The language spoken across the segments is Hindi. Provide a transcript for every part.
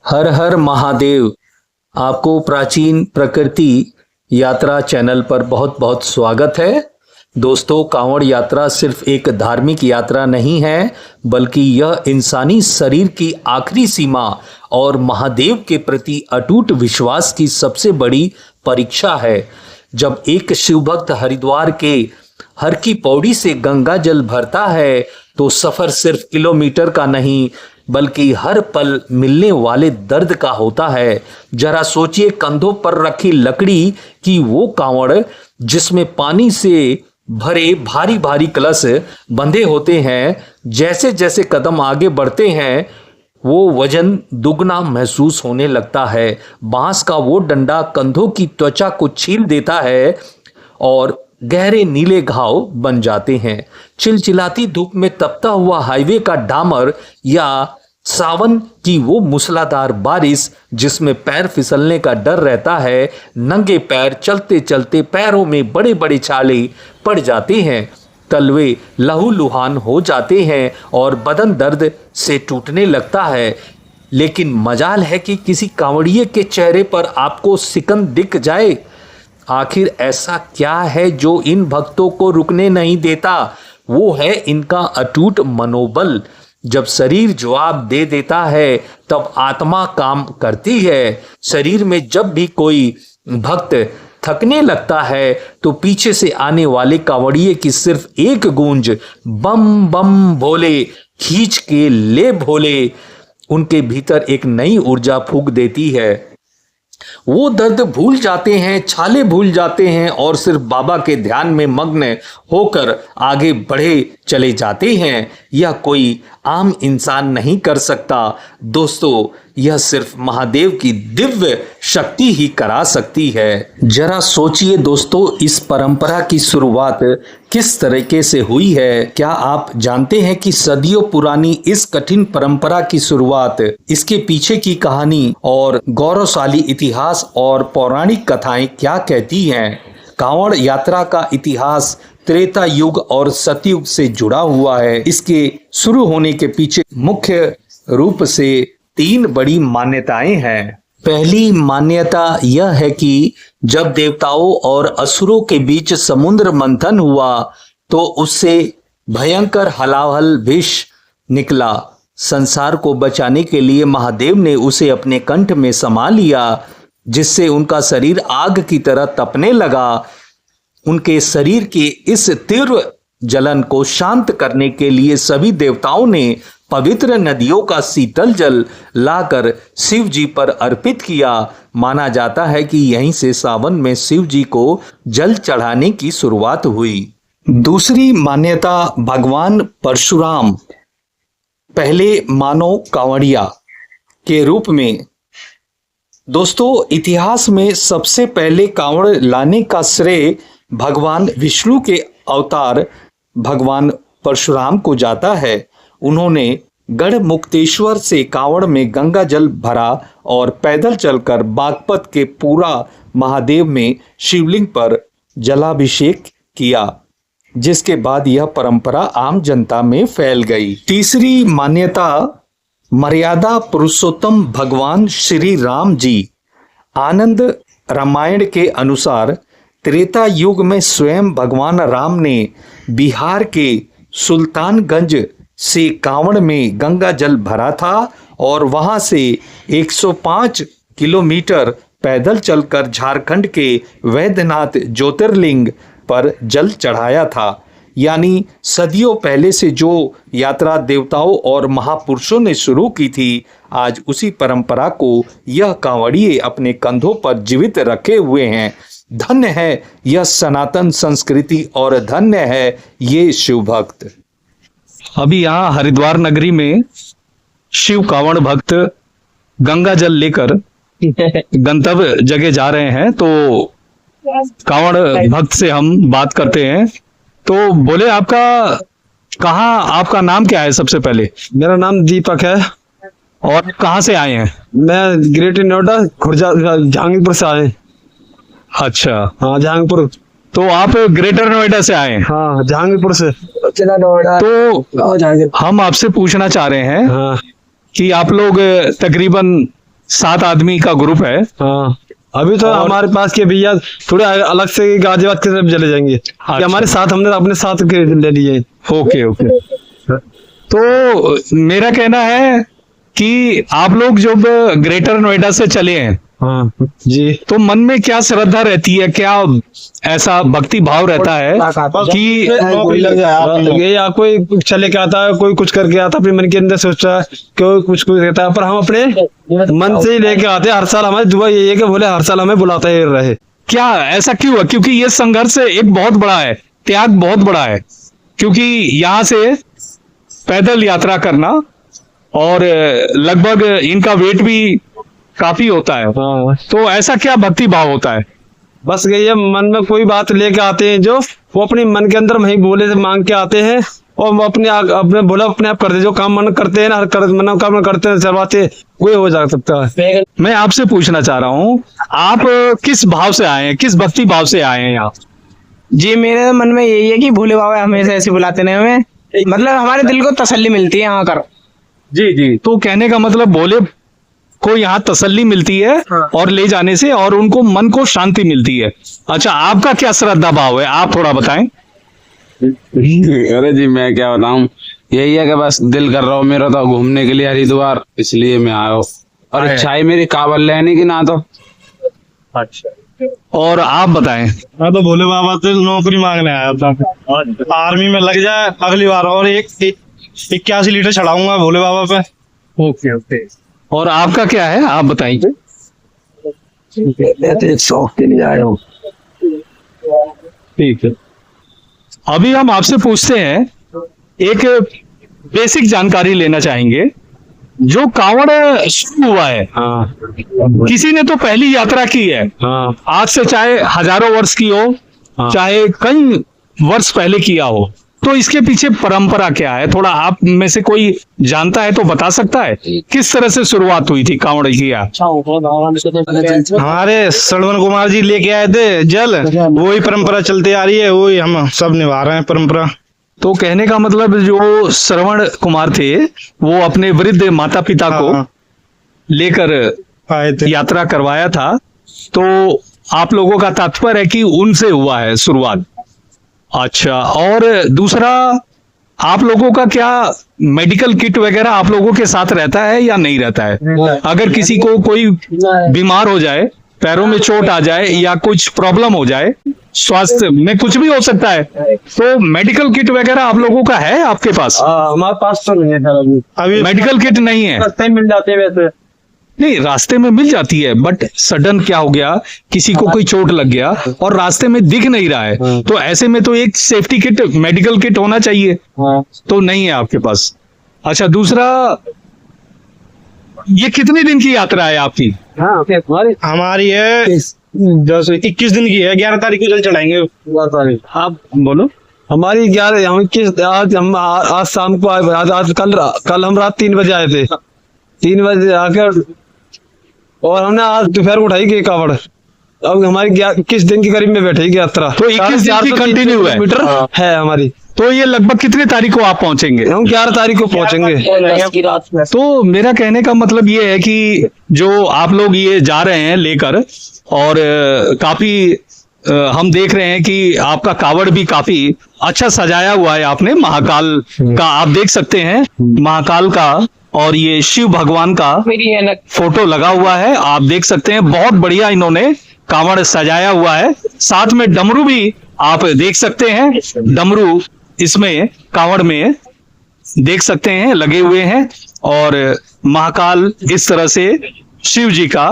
हर हर महादेव। आपको प्राचीन प्रकृति यात्रा चैनल पर बहुत बहुत स्वागत है। दोस्तों, कांवड़ यात्रा सिर्फ एक धार्मिक यात्रा नहीं है, बल्कि यह इंसानी शरीर की आखिरी सीमा और महादेव के प्रति अटूट विश्वास की सबसे बड़ी परीक्षा है। जब एक शिवभक्त हरिद्वार के हर की पौड़ी से गंगा जल भरता है तो सफर सिर्फ किलोमीटर का नहीं, बल्कि हर पल मिलने वाले दर्द का होता है। जरा सोचिए, कंधों पर रखी लकड़ी की वो कांवड़ जिसमें पानी से भरे भारी भारी कलश बंधे होते हैं। जैसे जैसे कदम आगे बढ़ते हैं वो वजन दुगना महसूस होने लगता है। बांस का वो डंडा कंधों की त्वचा को छील देता है और गहरे नीले घाव बन जाते हैं। चिलचिलाती धूप में तपता हुआ हाईवे का डामर या सावन की वो मूसलाधार बारिश जिसमें पैर फिसलने का डर रहता है। नंगे पैर चलते चलते पैरों में बड़े बड़े छाले पड़ जाते हैं, तलवे लहूलुहान हो जाते हैं और बदन दर्द से टूटने लगता है। लेकिन मजाल है कि किसी कांवड़िए के चेहरे पर आपको सिकन दिख जाए। आखिर ऐसा क्या है जो इन भक्तों को रुकने नहीं देता? वो है इनका अटूट मनोबल। जब शरीर जवाब दे देता है तब आत्मा काम करती है। शरीर में जब भी कोई भक्त थकने लगता है तो पीछे से आने वाले कांवड़िए की सिर्फ एक गूंज, बम बम भोले, खींच के ले भोले, उनके भीतर एक नई ऊर्जा फूंक देती है। वो दर्द भूल जाते हैं, छाले भूल जाते हैं और सिर्फ बाबा के ध्यान में मग्न होकर आगे बढ़े चले जाते हैं। यह कोई आम इंसान नहीं कर सकता दोस्तों, यह सिर्फ महादेव की दिव्य शक्ति ही करा सकती है। जरा सोचिए दोस्तों, इस परंपरा की शुरुआत किस तरीके से हुई है? क्या आप जानते हैं कि सदियों पुरानी इस कठिन परंपरा की शुरुआत, इसके पीछे की कहानी और गौरवशाली इतिहास और पौराणिक कथाएं क्या कहती हैं? कांवड़ यात्रा का इतिहास त्रेता युग और सतयुग से जुड़ा हुआ है। इसके शुरू होने के पीछे मुख्य रूप से तीन बड़ी मान्यताएं हैं। पहली मान्यता यह है कि जब देवताओं और असुरों के बीच समुद्र मंथन हुआ तो उससे भयंकर हलाहल विष निकला। संसार को बचाने के लिए महादेव ने उसे अपने कंठ में समा लिया, जिससे उनका शरीर आग की तरह तपने लगा। उनके शरीर की इस तीव्र जलन को शांत करने के लिए सभी देवताओं ने पवित्र नदियों का शीतल जल लाकर शिव जी पर अर्पित किया। माना जाता है कि यहीं से सावन में शिव जी को जल चढ़ाने की शुरुआत हुई। दूसरी मान्यता, भगवान परशुराम पहले मानव कांवड़िया के रूप में। दोस्तों, इतिहास में सबसे पहले कांवड़ लाने का श्रेय भगवान विष्णु के अवतार भगवान परशुराम को जाता है। उन्होंने गढ़मुक्तेश्वर से कांवड़ में गंगा जल भरा और पैदल चलकर बागपत के पूरा महादेव में शिवलिंग पर जलाभिषेक किया, जिसके बाद यह परंपरा आम जनता में फैल गई। तीसरी मान्यता, मर्यादा पुरुषोत्तम भगवान श्री राम जी। आनंद रामायण के अनुसार त्रेता युग में स्वयं भगवान राम ने बिहार के सुल्तानगंज से कांवड़ में गंगा जल भरा था और वहां से 105 किलोमीटर पैदल चलकर झारखंड के वैद्यनाथ ज्योतिर्लिंग पर जल चढ़ाया था। यानी सदियों पहले से जो यात्रा देवताओं और महापुरुषों ने शुरू की थी, आज उसी परंपरा को यह कांवड़िए अपने कंधों पर जीवित रखे हुए हैं। धन्य है यह सनातन संस्कृति और धन्य है ये शिव भक्त। अभी यहाँ हरिद्वार नगरी में शिव कांवड़ भक्त गंगा जल लेकर गंतव्य जगह जा रहे हैं, तो कांवड़ भक्त से हम बात करते हैं। तो बोले, आपका नाम क्या है? सबसे पहले मेरा नाम दीपक है। और कहाँ से आए हैं? मैं ग्रेटर नोएडा खुर्जा जहांगीरपुर से आए। अच्छा, हाँ, जहांगीरपुर। तो आप ग्रेटर नोएडा से आए हैं? हाँ, जहांगीरपुर से। तो हम आपसे पूछना चाह रहे हैं हाँ, कि आप लोग तकरीबन 7 आदमी का ग्रुप है। हाँ, अभी तो हमारे पास के भैया थोड़े अलग से गाजियाबाद की तरफ चले जाएंगे कि हमारे साथ, हमने अपने साथ के ले लिए। Okay okay. तो मेरा कहना है कि आप लोग जब ग्रेटर नोएडा से चले हैं, हाँ जी, तो मन में क्या श्रद्धा रहती है, क्या ऐसा भक्ति भाव रहता है कि ये या कोई चले के आता है, कोई कुछ करके आता है, अपने मन के अंदर सोचता है, कोई कुछ कुछ कहता है, पर हम अपने मन से ही लेके आते हैं। हर साल हमारी दुआ यही है कि बोले हर साल हमें बुलाते ही रहे। क्या ऐसा क्यों है? क्योंकि ये संघर्ष एक बहुत बड़ा है, त्याग बहुत बड़ा है, क्योंकि यहाँ से पैदल यात्रा करना और लगभग इनका वेट भी काफी होता है। हाँ, तो ऐसा क्या भक्ति भाव होता है? बस यही है, मन में कोई बात लेके आते हैं जो वो अपने मन के अंदर वही बोले से मांग के आते हैं, और वो अपने बोला अपने आप करते, जो काम मन करते हैं ना, हर मनोकामना करते हैं चलवाते, वही हो जा सकता है। मैं आपसे पूछना चाह रहा हूँ, आप किस भाव से आए हैं, किस भक्ति भाव से आए हैं यहाँ? जी, मेरे मन में यही है कि भोले बाबा हमेशा ऐसे बुलाते हैं हमें, मतलब हमारे दिल को तसल्ली मिलती है यहाँ कर। जी जी। तो कहने का मतलब भोले को यहाँ तसल्ली मिलती है और ले जाने से, और उनको मन को शांति मिलती है। अच्छा, आपका क्या श्रद्धा भाव है, आप थोड़ा बताएं। अरे जी, मैं क्या बताऊं, यही है कि बस दिल कर रहा हूँ मेरा तो घूमने के लिए हरिद्वार, इसलिए मैं आया हूँ। और इच्छा है मेरी काबल लेने की ना। तो अच्छा, और आप बताएं। मैं तो भोले बाबा से नौकरी मांगने आया था, आर्मी में लग जाए अगली बार, और 81 लीटर चढ़ाऊंगा भोले बाबा पे। Okay okay. और आपका क्या है, आप बताइए। शौक के लिए आया हूँ। ठीक है, अभी हम आपसे पूछते हैं, एक बेसिक जानकारी लेना चाहेंगे। जो कांवड़ शुरू हुआ है, हाँ किसी ने तो पहली यात्रा की है, हाँ आज से चाहे हजारों वर्ष की हो, चाहे कई वर्ष पहले किया हो, तो इसके पीछे परंपरा क्या है? थोड़ा आप में से कोई जानता है तो बता सकता है, किस तरह से शुरुआत हुई थी कांवड़ की? हमारे श्रवण कुमार जी लेके आए थे जल, वही परंपरा चलती आ रही है, वही हम सब निभा रहे हैं परंपरा। तो कहने का मतलब जो श्रवण कुमार थे, वो अपने वृद्ध माता पिता को लेकर आए थे, यात्रा करवाया था, तो आप लोगों का तात्पर्य है कि उनसे हुआ है शुरुआत। अच्छा, और दूसरा, आप लोगों का क्या मेडिकल किट वगैरह आप लोगों के साथ रहता है या नहीं रहता है? अगर किसी को कोई बीमार हो जाए, पैरों में चोट आ जाए या कुछ प्रॉब्लम हो जाए, स्वास्थ्य में कुछ भी हो सकता है, तो मेडिकल किट वगैरह आप लोगों का है आपके पास? हमारे पास तो नहीं है सर, अभी मेडिकल किट नहीं है? रास्ते में मिल जाते हैं वैसे। नहीं, रास्ते में मिल जाती है, बट सडन क्या हो गया, किसी को कोई चोट लग गया और रास्ते में दिख नहीं रहा है, तो ऐसे में तो एक सेफ्टी किट, मेडिकल किट होना चाहिए, तो नहीं है आपके पास। अच्छा, दूसरा, ये कितने दिन की यात्रा है आपकी? हमारी है जैसे 21 दिन की है, 11 तारीख को जल चढ़ाएंगे। आप बोलो। हमारी 11 हम किस आज शाम को आए, आज कल हम रात 3 बजे आए थे, 3 बजे आकर, और हमने आज दोपहर को उठाई गई कावड़। अब हमारी 21 दिन के करीब में बैठेगी यात्रा, तो 21 दिन की कंटिन्यू है? मीटर है हमारी। तो ये लगभग कितने तारीख को आप पहुंचेंगे? हम 11 तारीख को पहुंचेंगे। तो मेरा कहने का मतलब ये है कि जो आप लोग ये जा रहे हैं लेकर, और काफी हम देख रहे हैं कि आपका कावड़ भी काफी अच्छा सजाया हुआ है आपने, महाकाल का आप देख सकते हैं, महाकाल का और ये शिव भगवान का फोटो लगा हुआ है, आप देख सकते हैं। बहुत बढ़िया इन्होंने कावड़ सजाया हुआ है, साथ में डमरू भी आप देख सकते हैं, डमरू इसमें कावड़ में देख सकते हैं लगे हुए हैं, और महाकाल इस तरह से शिव जी का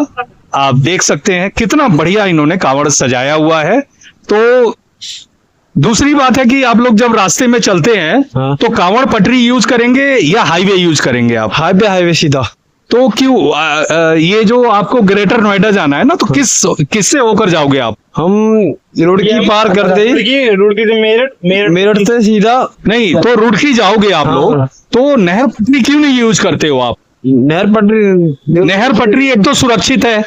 आप देख सकते हैं। कितना बढ़िया इन्होंने कावड़ सजाया हुआ है। तो दूसरी बात है कि आप लोग जब रास्ते में चलते हैं, तो कावड़ पटरी यूज करेंगे या हाईवे यूज करेंगे आप? हाईवे सीधा। तो क्यों ये जो आपको ग्रेटर नोएडा जाना है ना, तो किससे होकर जाओगे आप? हम रुड़की पार करते ही, रुड़की से मेरठ से सीधा। नहीं, तो रुड़की जाओगे आप लोग, तो नहर पटरी क्यों नहीं यूज करते हो आप? नहर पटरी एक तो सुरक्षित है,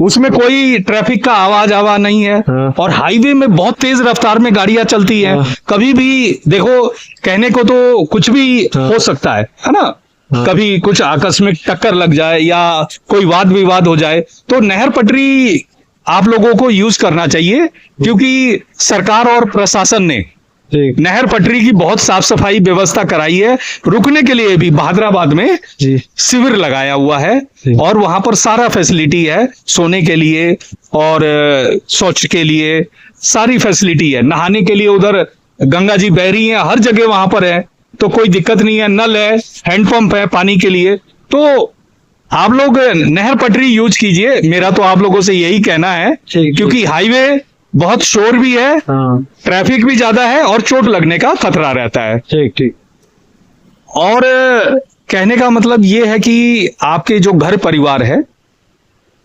उसमें कोई ट्रैफिक का आवाज नहीं है, और हाईवे में बहुत तेज रफ्तार में गाड़ियां चलती हैं, कभी भी देखो, कहने को तो कुछ भी हो सकता है ना? कभी कुछ आकस्मिक टक्कर लग जाए या कोई वाद विवाद हो जाए, तो नहर पटरी आप लोगों को यूज करना चाहिए, क्योंकि सरकार और प्रशासन ने ठीक नहर पटरी की बहुत साफ सफाई व्यवस्था कराई है। रुकने के लिए भी बहादुराबाद में जी शिविर लगाया हुआ है जी। और वहां पर सारा फैसिलिटी है, सोने के लिए और शौच के लिए सारी फैसिलिटी है। नहाने के लिए उधर गंगा जी बह रही है, हर जगह वहां पर है, तो कोई दिक्कत नहीं है। नल है, हैंडपंप है पानी के लिए। तो आप लोग नहर पटरी यूज कीजिए, मेरा तो आप लोगों से यही कहना है, ठीक। क्योंकि हाईवे बहुत शोर भी है, हाँ ट्रैफिक भी ज्यादा है और चोट लगने का खतरा रहता है। ठीक ठीक। और कहने का मतलब ये है कि आपके जो घर परिवार है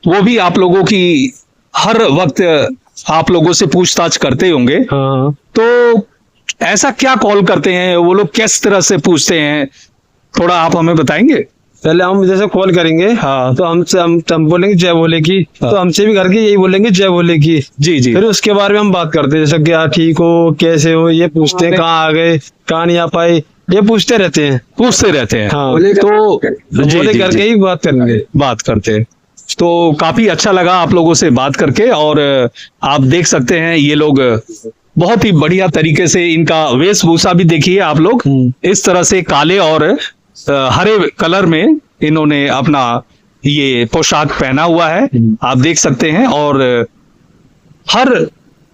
वो भी आप लोगों की हर वक्त आप लोगों से पूछताछ करते होंगे, हाँ तो ऐसा क्या कॉल करते हैं वो लोग, किस तरह से पूछते हैं, थोड़ा आप हमें बताएंगे? पहले हम जैसे कॉल करेंगे हाँ। तो हमसे हम बोलेंगे जय भोले की, तो हमसे भी घर के यही बोलेंगे जय भोले की। जी जी। फिर उसके बारे में हम बात करते हैं, जैसे क्या ठीक हो, कैसे हो, ये पूछते हैं, कहाँ आ गए, कहाँ नहीं आ पाए, ये पूछते रहते हैं। पूछते रहते हैं। हाँ तो जी, बोले जी, करके जी, ही बात करेंगे। बात करते हैं। तो काफी अच्छा लगा आप लोगों से बात करके। और आप देख सकते हैं ये लोग बहुत ही बढ़िया तरीके से, इनका वेशभूषा भी देखिए आप लोग, इस तरह से काले और हरे कलर में इन्होंने अपना ये पोशाक पहना हुआ है, आप देख सकते हैं। और हर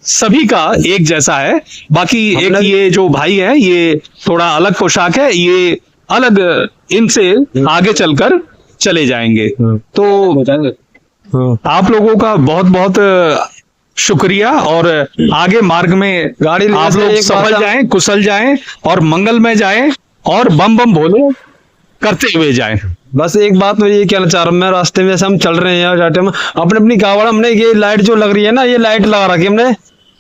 सभी का एक जैसा है। बाकी एक ये जो भाई है ये थोड़ा अलग पोशाक है, ये अलग इनसे आगे चलकर चले जाएंगे। तो हाँ आप लोगों का बहुत बहुत शुक्रिया, और आगे मार्ग में गाड़ी लेने आप से लोग एक बात सफल हम- जाएं, कुशल जाएं और मंगल में जाएं और बम बम भोले करते हुए जाएं। बस एक बात मैं ये कहना चाह रहा हूँ, मैं रास्ते में जैसे हम चल रहे हैं जाते में अपने अपनी गावड़, हमने ये लाइट जो लग रही है ना, ये लाइट लगा रखी है हमने,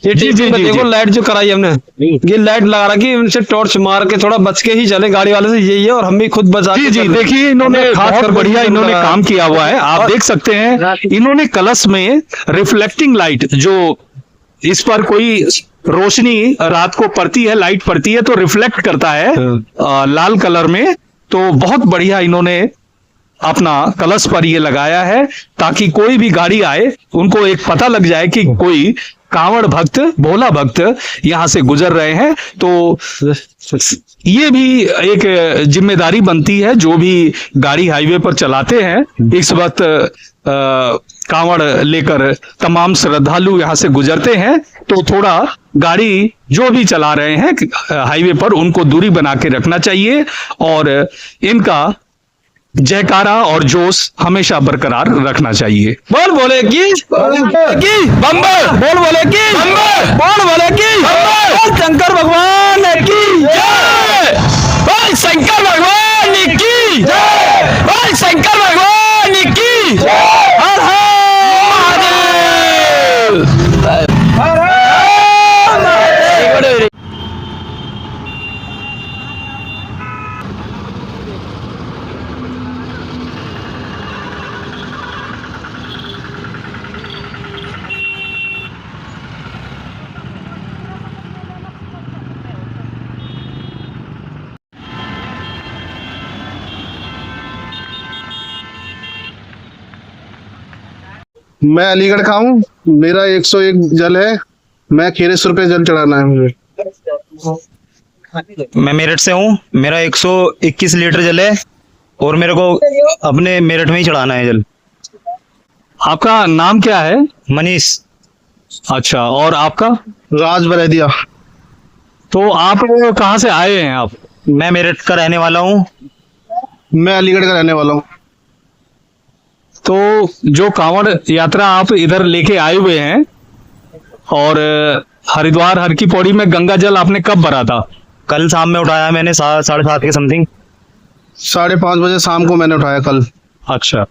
ये जी, जी, जी, देखो जी। लाइट जो कराई है हमने, ये लाइट लगा रखी है, इनसे टॉर्च मार के थोड़ा बच के ही चले, गाड़ी वाले से यही है। और हम भी खुद बचा जी के जी, चल रहे हैं। देखिए इन्होंने हमने खास बहुत कर बढ़िया इन्होंने लगाया। काम किया हुआ है, आप देख सकते हैं। इन्होंने कलश में रिफ्लेक्टिंग लाइट, जो इस पर कोई रोशनी रात को पड़ती है, लाइट पड़ती है तो रिफ्लेक्ट करता है लाल कलर में, तो बहुत बढ़िया इन्होंने अपना कलश पर ये लगाया है, ताकि कोई भी गाड़ी आए उनको एक पता लग जाए कि कोई कांवड़ भक्त, भोला भक्त यहाँ से गुजर रहे हैं। तो ये भी एक जिम्मेदारी बनती है, जो भी गाड़ी हाईवे पर चलाते हैं इस वक्त कांवड़ लेकर तमाम श्रद्धालु यहाँ से गुजरते हैं, तो थोड़ा गाड़ी जो भी चला रहे हैं हाईवे पर उनको दूरी बना के रखना चाहिए, और इनका जयकारा और जोश हमेशा बरकरार रखना चाहिए। बोल बोले की बम्बर, बोल बोले की बम्बर, बोल बोले की बोल शंकर भगवान की जय, बोल शंकर भगवान की जय, बोल शंकर भगवान की जय। हर हर महादेव, हर हर महादेव। मैं अलीगढ़ का हूँ, मेरा 101 जल है, मैं खेरेश्वर पे जल चढ़ाना है मुझे। मैं मेरठ से हूँ, मेरा 121 लीटर जल है और मेरे को अपने मेरठ में ही चढ़ाना है जल। आपका नाम क्या है? मनीष। अच्छा, और आपका? राज बरेदिया। तो आप कहाँ से आए हैं आप? मैं मेरठ का रहने वाला हूँ। मैं अलीगढ़ का रहने वाला हूँ। तो जो कांवड़ यात्रा आप इधर लेके आए हुए हैं, और हरिद्वार हर की पौड़ी में गंगा जल आपने कब भरा था? कल शाम में उठाया मैंने 7:30 के समथिंग। 5:30 बजे शाम को मैंने उठाया कल। अच्छा,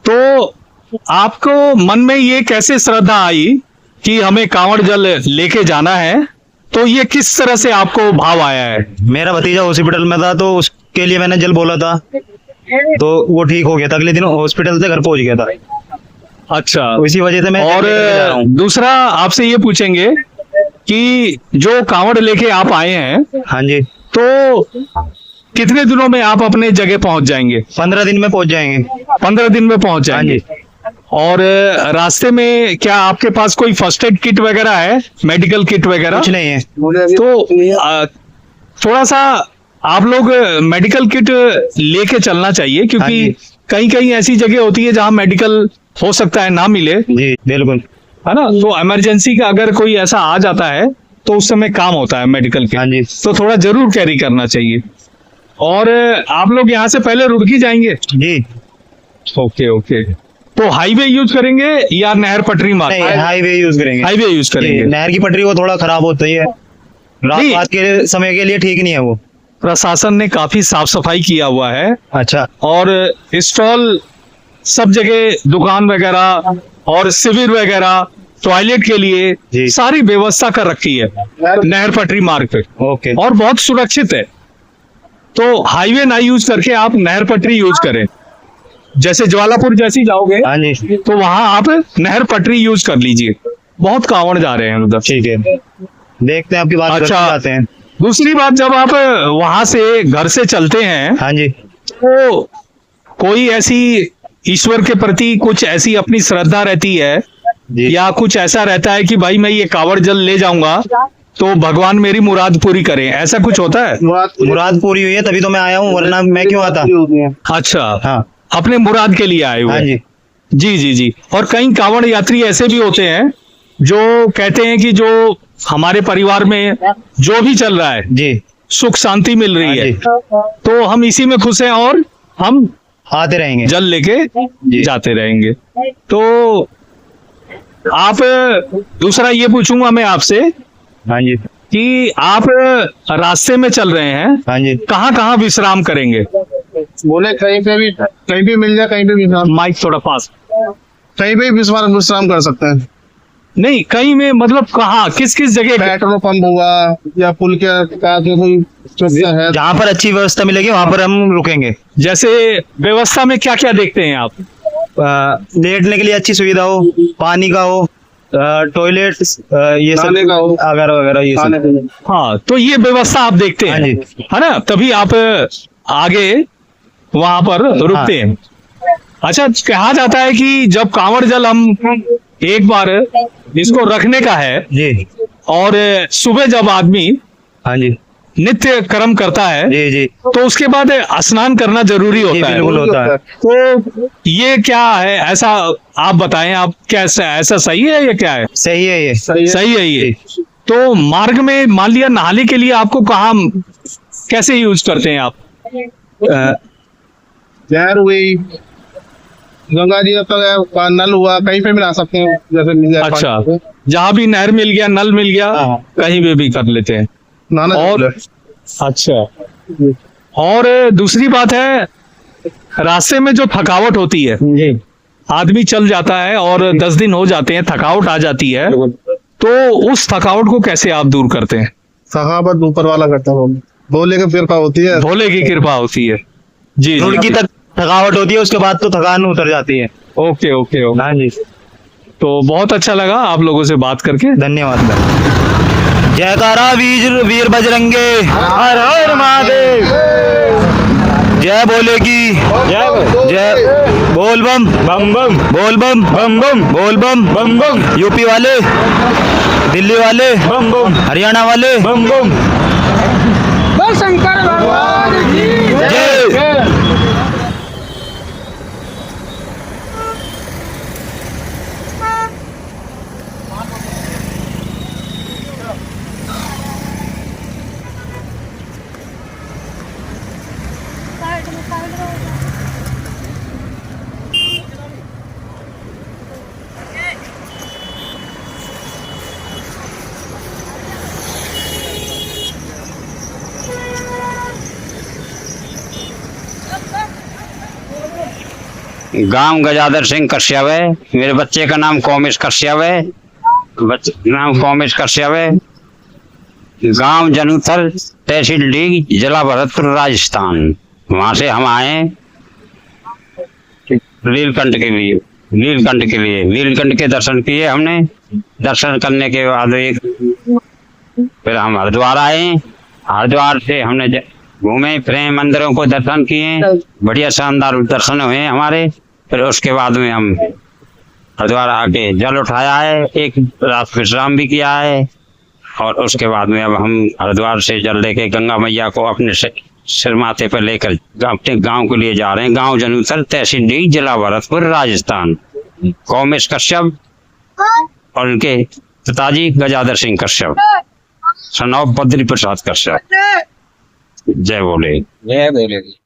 तो आपको मन में ये कैसे श्रद्धा आई कि हमें कांवड़ जल लेके जाना है? तो ये किस तरह से आपको भाव आया है? मेरा भतीजा हॉस्पिटल में था, तो उसके लिए मैंने जल बोला था, तो वो ठीक हो गया था। अगले दिन हॉस्पिटल से घर पहुंच गया था। अच्छा, इसी वजह से मैं और लेके जा रहा हूँ। दूसरा आपसे ये पूछेंगे कि जो कांवड़ लेके आप आए हैं, हाँ जी। तो कितने दिनों में आप अपने जगह पहुंच जाएंगे? 15 दिन में पहुंच जाएंगे। 15 दिन में पहुंच जाएंगे। और रास्ते में क्या आपके पास कोई फर्स्ट एड किट वगैरह है, मेडिकल किट वगैरह? कुछ नहीं है। तो थोड़ा सा आप लोग मेडिकल किट लेके चलना चाहिए, हाँ क्योंकि जी। कहीं कहीं ऐसी जगह होती है जहां मेडिकल हो सकता है ना मिले, जी बिल्कुल। है ना। तो इमरजेंसी का अगर कोई ऐसा आ जाता है तो उस समय काम होता है मेडिकल हाँ किट, जी। तो थोड़ा जरूर कैरी करना चाहिए। और आप लोग यहाँ से पहले रुड़की जाएंगे? जी ओके ओके। तो हाईवे यूज करेंगे या नहर पटरी मार्ग? नहीं, हाईवे यूज करेंगे। हाईवे यूज जी, करेंगे। नहर की पटरी वो थोड़ा खराब होती है, नहीं। रात के समय के लिए ठीक नहीं है वो। प्रशासन ने काफी साफ सफाई किया हुआ है अच्छा। और स्टॉल सब जगह, दुकान वगैरह और शिविर वगैरह, टॉयलेट के लिए जी। सारी व्यवस्था कर रखी है नहर पटरी मार्ग पे, ओके। और बहुत सुरक्षित है। तो हाईवे ना यूज करके आप नहर पटरी यूज करें। जैसे ज्वालापुर जैसी जाओगे हाँ जी तो वहां आप नहर पटरी यूज कर लीजिए। बहुत कांवड़ जा रहे हैं उधर। ठीक है, देखते हैं आपकी बात करते अच्छा। जाते हैं। दूसरी बात, जब आप वहां से घर से चलते हैं हाँ जी। तो कोई ऐसी ईश्वर के प्रति कुछ ऐसी अपनी श्रद्धा रहती है जी या कुछ ऐसा रहता है कि भाई मैं ये कावड़ जल ले जाऊंगा तो भगवान मेरी मुराद पूरी करें, ऐसा कुछ होता है? मुराद पूरी हुई है तभी तो मैं आया हूँ, वरना मैं क्यों आता। अच्छा, हाँ अपने मुराद के लिए आए हुए? हाँ जी। जी जी जी। और कई कावड़ यात्री ऐसे भी होते हैं जो कहते हैं कि जो हमारे परिवार में जो भी चल रहा है जी सुख शांति मिल रही हाँ है, जी। तो हम इसी में खुश हैं और हम आते रहेंगे। जल लेके जाते रहेंगे। तो आप, दूसरा ये पूछूंगा मैं आपसे हाँ जी। कि आप रास्ते में चल रहे हैं, हाँ जी। कहाँ कहाँ विश्राम करेंगे? बोले कहीं भी मिल जाए, कहीं भी विश्राम, माइक थोड़ा पास। कहीं भी विश्राम कर सकते हैं। नहीं, कहीं में मतलब कहाँ, किस किस जगह? पेट्रोल पंप हुआ या पुल के पास जो कोई चौकियां है, जहाँ पर अच्छी व्यवस्था मिलेगी वहां पर हम रुकेंगे। जैसे व्यवस्था में क्या क्या देखते हैं आप? लेटने के लिए अच्छी सुविधा हो, पानी का हो, टॉयलेट, ये सब खाने का हो, वगैरह वगैरह ये खाने सब। पीने। हाँ, तो ये व्यवस्था आप देखते हाँ हैं, जी। है ना, तभी आप आगे वहां पर रुकते हैं। अच्छा, कहा जाता है कि जब कांवड़ जल हम एक बार इसको रखने का है जी और सुबह जब आदमी हाँ जी। नित्य कर्म करता है जी जी तो उसके बाद स्नान करना जरूरी जी होता है। बिल्कुल होता है। तो ये क्या है, ऐसा आप बताएं, आप कैसा, ऐसा सही है या क्या है? सही है ये। सही है ये। तो मार्ग में मान लिया नहाने के लिए आपको कहाँ, कैसे यूज करते हैं आप? नहर हुई, गंगा जी का नल हुआ, कहीं पे भी नहा सकते हैं, जैसे मिल जाए अच्छा, पानी। जहाँ भी नहर मिल गया, नल मिल गया, हाँ। कहीं पे भी कर लेते हैं। नहाना और जरूर है। अच्छा, और दूसरी बात है, रास्ते में जो थकावट होती है, जी आदमी चल जाता है और 10 दिन हो जाते हैं, थकावट आ जाती है, तो उस थकावट को कैसे आप दूर करते हैं? सखावत ऊपर वाला करता है, भोले की कृपा होती है। भोले की कृपा होती है। जी रुड़की जी। तक थकावट होती है, उसके बाद तो थकान उतर जाती है। Okay okay okay. हाँ जी। तो बहुत अच्छा लगा आप लोगों से बात करके। धन्यवाद। जयकारा वीर बजरंगे, हर हर महादेव। जय भोले की जय। बोल बम बम बम, बोल बम बम बम, बोल बम बम बम। यूपी वाले, दिल्ली वाले बम बम, हरियाणा वाले बम बम। शंकर भगवान की जय। गांव गजाधर सिंह कश्यप है। मेरे बच्चे का नाम कौमेश कश्यप है। नाम कौमेश कश्यप है। गांव जनूथल, तहसील डीग, जिला भरतपुर, राजस्थान। वहां से हम आए नीलकंठ के लिए। नीलकंठ के दर्शन किए हमने। दर्शन करने के बाद फिर हम हरिद्वार आए। हरिद्वार से हमने घूमे फिरे, मंदिरों को दर्शन किए, बढ़िया शानदार दर्शन हुए हमारे। फिर उसके बाद में हम हरिद्वार आके जल उठाया है, एक रात विश्राम भी किया है, और उसके बाद में अब हम हरिद्वार से जल लेके गंगा मैया को अपने सिर माथे पर लेकर अपने गांव के लिए जा रहे हैं। गांव जनूथल, तहसील डीग, जिला भरतपुर, राजस्थान। कौमेश कश्यप और उनके पिताजी गजाधर सिंह कश्यप, सनौब बद्री प्रसाद कश्यप। जय बोले। जय बोले।